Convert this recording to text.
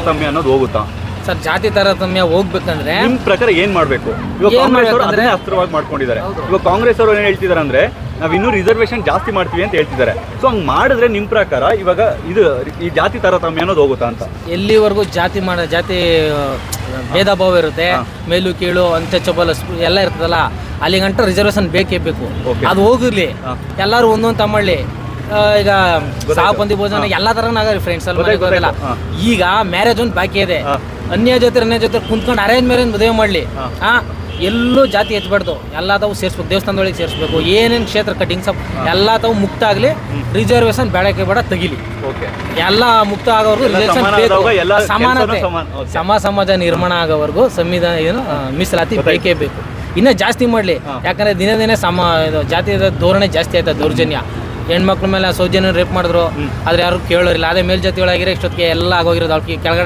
ತಾರತಮ್ಯ ಅನ್ನೋದು ಹೋಗುತ್ತಾ? ಸರ್ ಜಾತಿ ತಾರತಮ್ಯ ಹೋಗ್ಬೇಕಂದ್ರೆ ನಿಮ್ ಪ್ರಕಾರ ಏನ್ ಮಾಡ್ಬೇಕು? ಇವಾಗ ಕಾಂಗ್ರೆಸ್ ಅವರು ಅದನ್ನೇ ಅಸ್ತ್ರವಾಗಿ ಮಾಡ್ಕೊಂಡಿದ್ದಾರೆ. ಇವಾಗ ಕಾಂಗ್ರೆಸ್ ಅವರು ಏನ್ ಹೇಳ್ತಿದಾರೆ ಅಂದ್ರೆ ನಾವ್ ಇನ್ನೂ ರಿಸರ್ವೇಶನ್ ಜಾಸ್ತಿ ಮಾಡ್ತೀವಿ ಅಂತ ಹೇಳ್ತಿದ್ದಾರೆ. ಸೊ ಹಂಗ್ ಮಾಡಿದ್ರೆ ನಿಮ್ ಪ್ರಕಾರ ಇವಾಗ ಈ ಜಾತಿ ತಾರತಮ್ಯ ಅನ್ನೋದು ಹೋಗುತ್ತಾ ಅಂತ? ಎಲ್ಲಿವರೆಗೂ ಜಾತಿ ಭೇದ ಭಾವ ಇರುತ್ತೆ, ಮೇಲು ಕೀಳು ಅನ್ಟಚಬಲ್ ಎಲ್ಲ ಇರ್ತದಲ್ಲ, ಅಲ್ಲಿಗಂಟ ರಿಸರ್ವೇಶನ್ ಬೇಕೇ ಬೇಕು. ಅದು ಹೋಗಿರ್ಲಿ, ಎಲ್ಲಾರು ಒಂದೊಂದು ತಮ್ಮಳ್ಳಿ. ಈಗ ಸಾಪಂದಿ ಭೋಜನ ಎಲ್ಲಾ ತರ ಫ್ರೆಂಡ್ಸ್ ಅಲ್ಲಿ ಈಗ ಮ್ಯಾರೇಜ್ ಒಂದು ಬಾಕಿ ಇದೆ. ಅನ್ಯ ಜೊತೆ ಕುಂತ್ಕೊಂಡು ಅರೇಂಜ್ ಮ್ಯಾರೇಜ್ ಮದುವೆ ಮಾಡ್ಲಿ, ಎಲ್ಲೂ ಜಾತಿ ಹೆಚ್ಚಬಾರ್ದು, ಎಲ್ಲ ತಾವು ಸೇರಿಸ್ಬೇಕು, ದೇವಸ್ಥಾನದೊಳಗೆ ಸೇರಿಸ್ಬೇಕು. ಏನೇನು ಕ್ಷೇತ್ರ ಕಟಿಂಗ್ಸ್ ಎಲ್ಲ ತಾವು ಮುಕ್ತ ಆಗಲಿ, ರಿಸರ್ವೇಶನ್ ಬೇಡಕ್ಕೆ ಬೇಡ ತೆಗಿಲಿ. ಎಲ್ಲ ಮುಕ್ತ ಆಗೋವರೆಗೂ ರಿಸರ್ವೇಶನ್ ಬೇಕು, ಸಮಾನತೆ ಸಮಾಜ ನಿರ್ಮಾಣ ಆಗೋವರೆಗೂ ಸಂವಿಧಾನ ಏನು ಮೀಸಲಾತಿ ಬೇಕೇ ಬೇಕು. ಇನ್ನೂ ಜಾಸ್ತಿ ಮಾಡಲಿ, ಯಾಕಂದ್ರೆ ದಿನೇ ದಿನೇ ಜಾತಿಯ ಧೋರಣೆ ಜಾಸ್ತಿ ಆಯ್ತದೆ. ದೌರ್ಜನ್ಯ ಹೆಣ್ಮಕ್ಳ ಮೇಲೆ ಸೌಜನ್ಯ ರೇಪ್ ಮಾಡಿದ್ರು, ಆದ್ರೆ ಯಾರು ಕೇಳೋರಿಲ್ಲ. ಅದೇ ಮೇಲ್ಜಾತಿ ಒಳಗಿರೋ ಇಷ್ಟೊತ್ತಿಗೆ ಎಲ್ಲ ಆಗೋಗಿರೋದು. ಅವ್ರಿಗೆ ಕೆಳಗಡೆ